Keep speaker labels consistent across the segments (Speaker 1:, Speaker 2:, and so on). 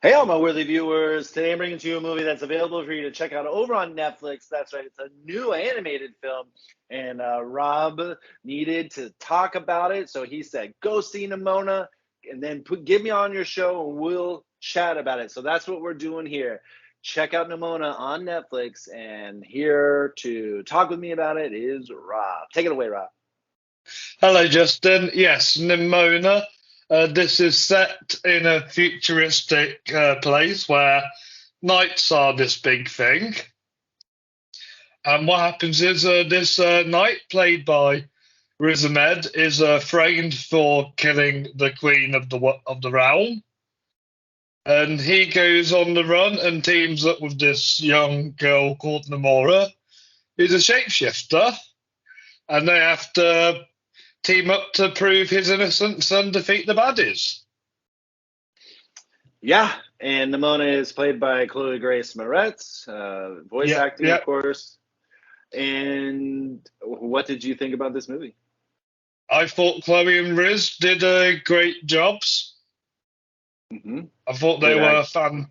Speaker 1: Hey, all my worthy viewers. Today I'm bringing to you a movie that's available for you to check out over on Netflix. That's right, it's a new animated film. And Rob needed to talk about it. So he said, go see Nimona and then give me on your show and we'll chat about it. So that's what we're doing here. Check out Nimona on Netflix. And here to talk with me about it is Rob. Take it away, Rob.
Speaker 2: Hello, Justin. Yes, Nimona. This is set in a futuristic place where knights are this big thing. And what happens is this knight, played by Riz Ahmed, is framed for killing the queen of the realm. And he goes on the run and teams up with this young girl called Nimora, who's a shapeshifter, and they have to team up to prove his innocence and defeat the baddies.
Speaker 1: Yeah, and Nimona is played by Chloe Grace Moretz, voice
Speaker 2: Yeah,
Speaker 1: acting,
Speaker 2: yeah.
Speaker 1: of course. And what did you think about this movie?
Speaker 2: I thought Chloe and Riz did great jobs.
Speaker 1: Hmm.
Speaker 2: I thought they
Speaker 1: Good
Speaker 2: were
Speaker 1: act.
Speaker 2: fun.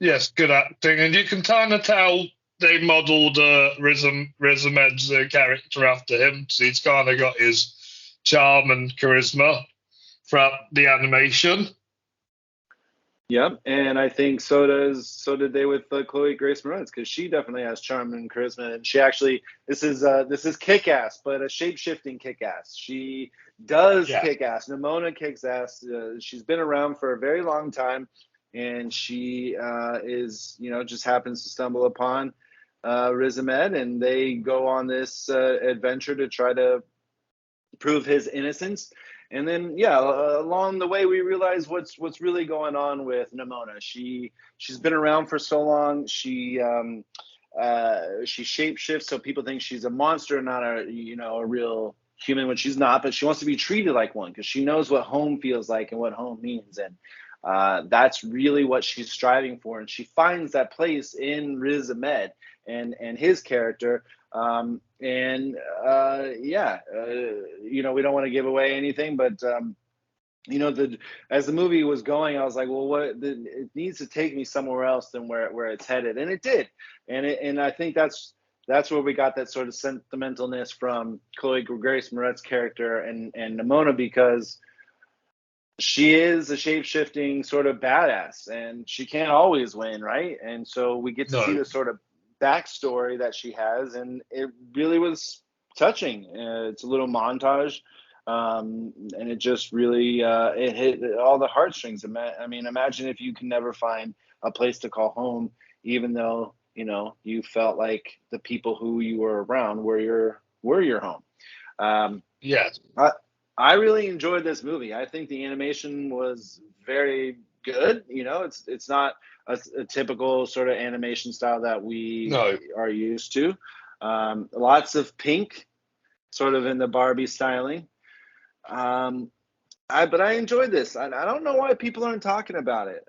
Speaker 2: Yes, good acting, and you can kind of tell they modelled Riz Ahmed's character after him. So he's kind of got his charm and charisma throughout the animation.
Speaker 1: Yep, and I think so did they with Chloe Grace Moretz because she definitely has charm and charisma, and she actually this is kick ass, but a shape shifting kick ass. She does
Speaker 2: Yeah,
Speaker 1: kick ass. Nimona kicks ass. She's been around for a very long time, and she is just happens to stumble upon Riz Ahmed, and they go on this adventure to try to prove his innocence. And then, yeah, along the way, we realize what's really going on with Nimona. She's been around for so long. She shapeshifts, so people think she's a monster, not a real human, when she's not. But she wants to be treated like one because she knows what home feels like and what home means, and that's really what she's striving for. And she finds that place in Riz Ahmed and his character. And yeah, we don't want to give away anything, but the as the movie was going, I was like, well, it needs to take me somewhere else than where it's headed, and it did. And I think that's where we got that sort of sentimentalness from Chloe Grace Moretz's character and Nimona, because she is a shape-shifting sort of badass and she can't always win, right? And so we get to see
Speaker 2: no,
Speaker 1: the sort of backstory that she has, and it really was touching. It's a little montage, and it just really it hit all the heartstrings. I mean, imagine if you can never find a place to call home, even though you felt like the people who you were around were your home. um,
Speaker 2: yes,
Speaker 1: I, I really enjoyed this movie. I think the animation was very good. It's not a typical sort of animation style that we
Speaker 2: no.
Speaker 1: are used to. Lots of pink, sort of in the Barbie styling. Um, but I enjoyed this. I don't know why people aren't talking about it.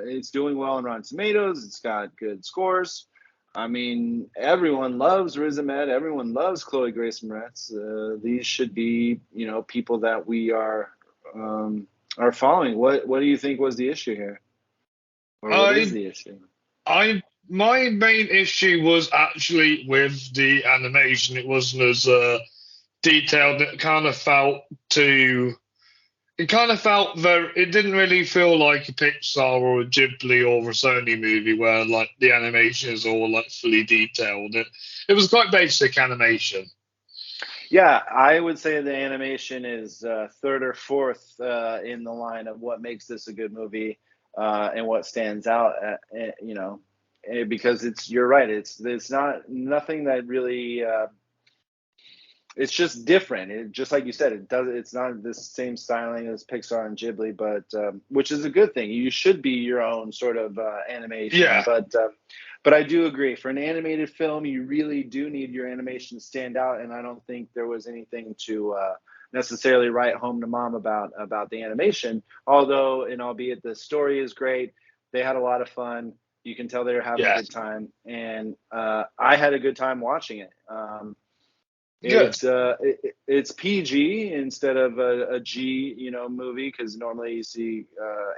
Speaker 1: It's doing well on Rotten Tomatoes. It's got good scores. I mean, everyone loves Riz Ahmed. Everyone loves Chloe Grace Moretz. These should be, people that we are following. What do you think was the issue here, or what is
Speaker 2: I
Speaker 1: the issue?
Speaker 2: I my main issue was actually with the animation. It wasn't as detailed. It kind of felt very. It didn't really feel like a Pixar or a Ghibli or a Sony movie where like the animation is all like fully detailed. It was quite basic animation.
Speaker 1: Yeah, I would say the animation is third or fourth in the line of what makes this a good movie, and what stands out. Because you're right. It's not nothing that really. It's just different. Just like you said, it's not the same styling as Pixar and Ghibli, but which is a good thing. You should be your own sort of animation,
Speaker 2: Yeah,
Speaker 1: but I do agree, for an animated film, you really do need your animation to stand out, and I don't think there was anything to necessarily write home to mom about the animation. Although, and albeit the story is great, they had a lot of fun. You can tell they were having a
Speaker 2: yeah,
Speaker 1: good time, and I had a good time watching it.
Speaker 2: Good.
Speaker 1: It's PG instead of a G, movie, because normally you see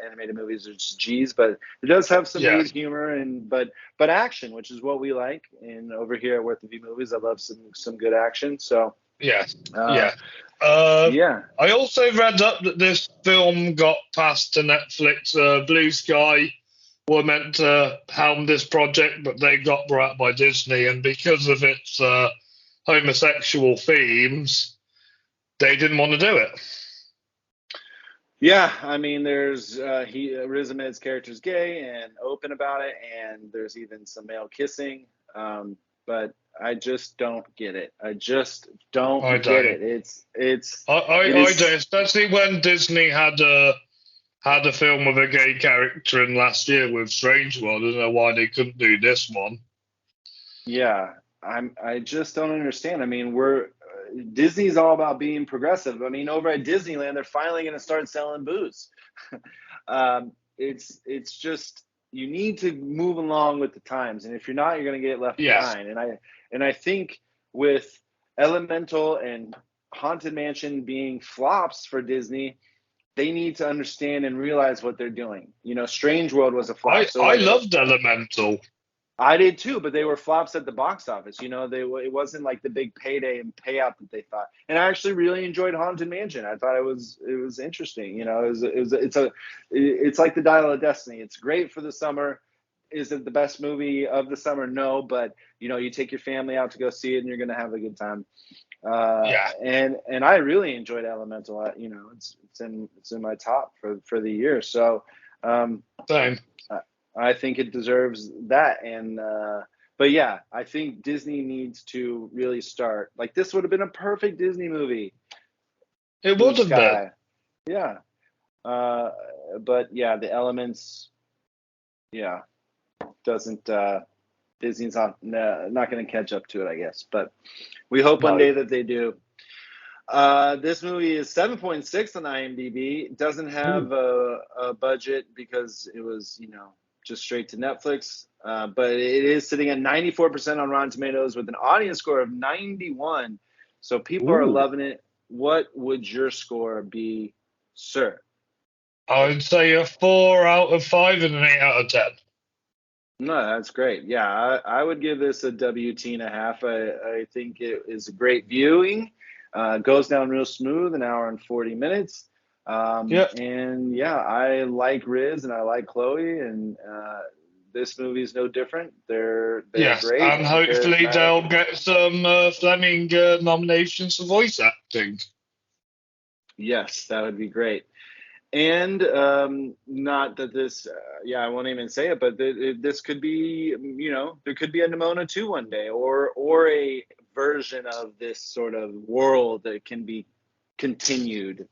Speaker 1: animated movies are just G's, but it does have some
Speaker 2: Yeah.
Speaker 1: weird humor and but action, which is what we like. And over here at Worth the View Movies, I love some good action. So
Speaker 2: Yeah.
Speaker 1: uh,
Speaker 2: Yeah. Uh,
Speaker 1: yeah,
Speaker 2: I also read up that this film got passed to Netflix. Blue Sky were meant to helm this project, but they got brought by Disney, and because of its homosexual themes, they didn't want to do it.
Speaker 1: yeah. I mean, there's Riz Ahmed's character's gay and open about it, and there's even some male kissing. But I just don't get it. I just
Speaker 2: I
Speaker 1: don't get
Speaker 2: don't.
Speaker 1: it. It
Speaker 2: I don't,
Speaker 1: is.
Speaker 2: especially when Disney had a film with a gay character in last year with Strange World. I don't know why they couldn't do this one.
Speaker 1: Yeah, I just don't understand. I mean, we're Disney's all about being progressive. I mean, over at Disneyland, they're finally going to start selling booze. It's just you need to move along with the times, and if you're not, you're going to get left
Speaker 2: Yes.
Speaker 1: behind. And I think with Elemental and Haunted Mansion being flops for Disney, they need to understand and realize what they're doing. Strange World was a flop, so
Speaker 2: I
Speaker 1: like
Speaker 2: loved Elemental.
Speaker 1: I did too, but they were flops at the box office. It wasn't like the big payday and payout that they thought. And I actually really enjoyed Haunted Mansion. I thought it was interesting. It's like the Dial of Destiny. It's great for the summer. Is it the best movie of the summer? No, but you take your family out to go see it, and you're going to have a good time.
Speaker 2: Yeah.
Speaker 1: And I really enjoyed Elemental. It's in my top for the year. So.
Speaker 2: Same.
Speaker 1: I think it deserves that. But yeah, I think Disney needs to really start. Like, this would have been a perfect Disney movie.
Speaker 2: It
Speaker 1: Blue
Speaker 2: would have been.
Speaker 1: Sky. Yeah. Uh, but yeah, the elements. Yeah, doesn't. Disney's not going to catch up to it, I guess. But we hope one
Speaker 2: No.
Speaker 1: day that they do. This movie is 7.6 on IMDb. It doesn't
Speaker 2: Ooh.
Speaker 1: have a budget because it was, just straight to Netflix. But it is sitting at 94% on Rotten Tomatoes with an audience score of 91. So people are
Speaker 2: Ooh.
Speaker 1: loving it. What would your score be, sir?
Speaker 2: I would say a 4 out of 5 and an 8 out of 10.
Speaker 1: No, that's great. Yeah, I would give this a WT and a half. I think it is a great viewing. Goes down real smooth, an hour and 40 minutes.
Speaker 2: Yeah.
Speaker 1: And yeah, I like Riz and I like Chloe, and this movie is no different. They're
Speaker 2: Yes,
Speaker 1: great
Speaker 2: and
Speaker 1: and
Speaker 2: hopefully
Speaker 1: charismatic.
Speaker 2: they'll get some Fleming nominations for voice acting.
Speaker 1: Yes, that would be great. And not that this, yeah, I won't even say it, but this could be, there could be a Nimona 2 one day, or a version of this sort of world that can be continued.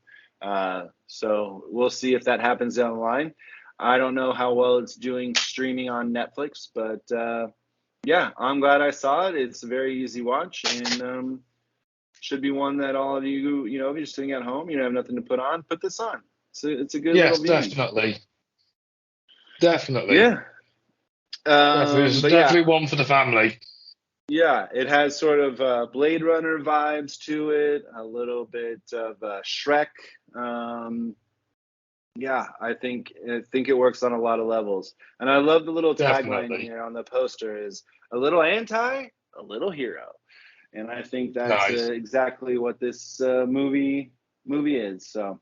Speaker 1: So we'll see if that happens down the line. I don't know how well it's doing streaming on Netflix, but yeah, I'm glad I saw it. It's a very easy watch, and should be one that all of you, if you're just sitting at home, you have nothing to put on, put this on. It's a good little
Speaker 2: Yes,
Speaker 1: viewing.
Speaker 2: definitely. Definitely.
Speaker 1: Yeah.
Speaker 2: Definitely. This is
Speaker 1: But yeah,
Speaker 2: definitely one for the family.
Speaker 1: yeah, it has sort of Blade Runner vibes to it, a little bit of Shrek. Yeah, I think it works on a lot of levels, and I love the little tagline
Speaker 2: Definitely.
Speaker 1: here on the poster is a little anti, a little hero, and I think that's
Speaker 2: Nice.
Speaker 1: exactly what this movie is. So.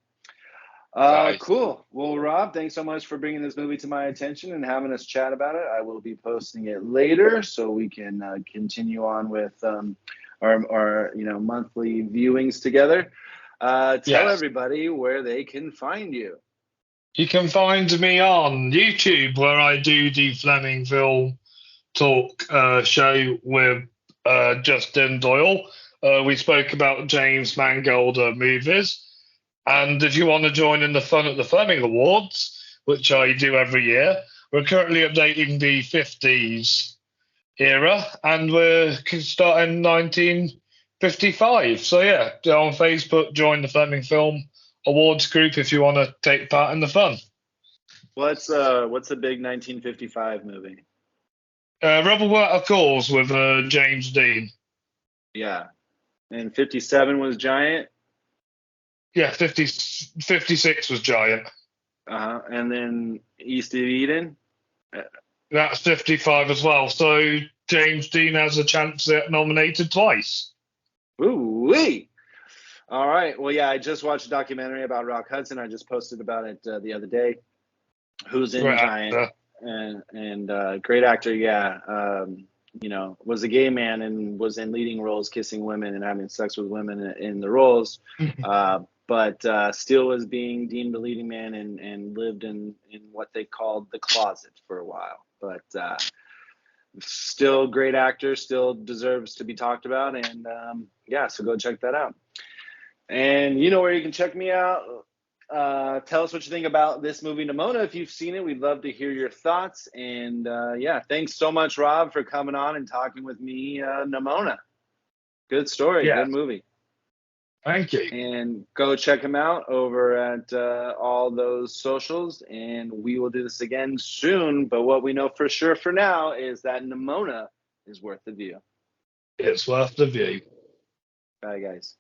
Speaker 2: Nice.
Speaker 1: Cool. Well, Rob, thanks so much for bringing this movie to my attention and having us chat about it. I will be posting it later so we can continue on with our monthly viewings together. Tell
Speaker 2: Yes.
Speaker 1: everybody where they can find you.
Speaker 2: You can find me on YouTube where I do the Fleming Film Talk show with Justin Doyle. We spoke about James Mangold movies. And if you want to join in the fun at the Fleming Awards, which I do every year, we're currently updating the 50s era, and we're starting 1955. So yeah, on Facebook, join the Fleming Film Awards group if you want to take part in the fun.
Speaker 1: What's a big 1955 movie?
Speaker 2: Rebel Without a Cause with James Dean.
Speaker 1: Yeah, And 57 was Giant.
Speaker 2: Yeah, 56 was Giant.
Speaker 1: And then East of Eden.
Speaker 2: That's 55 as well. So James Dean has a chance at nominated twice.
Speaker 1: Ooh wee! All right. Well, yeah, I just watched a documentary about Rock Hudson. I just posted about it the other day. Who's in
Speaker 2: Great
Speaker 1: Giant
Speaker 2: actor.
Speaker 1: and great actor. Yeah. Was a gay man and was in leading roles, kissing women and having sex with women in the roles. But still was being deemed a leading man and lived in what they called the closet for a while. But still great actor, still deserves to be talked about. And so go check that out. And you know where you can check me out. Tell us what you think about this movie, Nimona. If you've seen it, we'd love to hear your thoughts. And thanks so much, Rob, for coming on and talking with me, Nimona. Good story,
Speaker 2: Yeah.
Speaker 1: good movie.
Speaker 2: Thank you.
Speaker 1: And go check him out over at all those socials. And we will do this again soon. But what we know for sure for now is that Nimona is worth the view.
Speaker 2: It's worth the view.
Speaker 1: Bye, guys.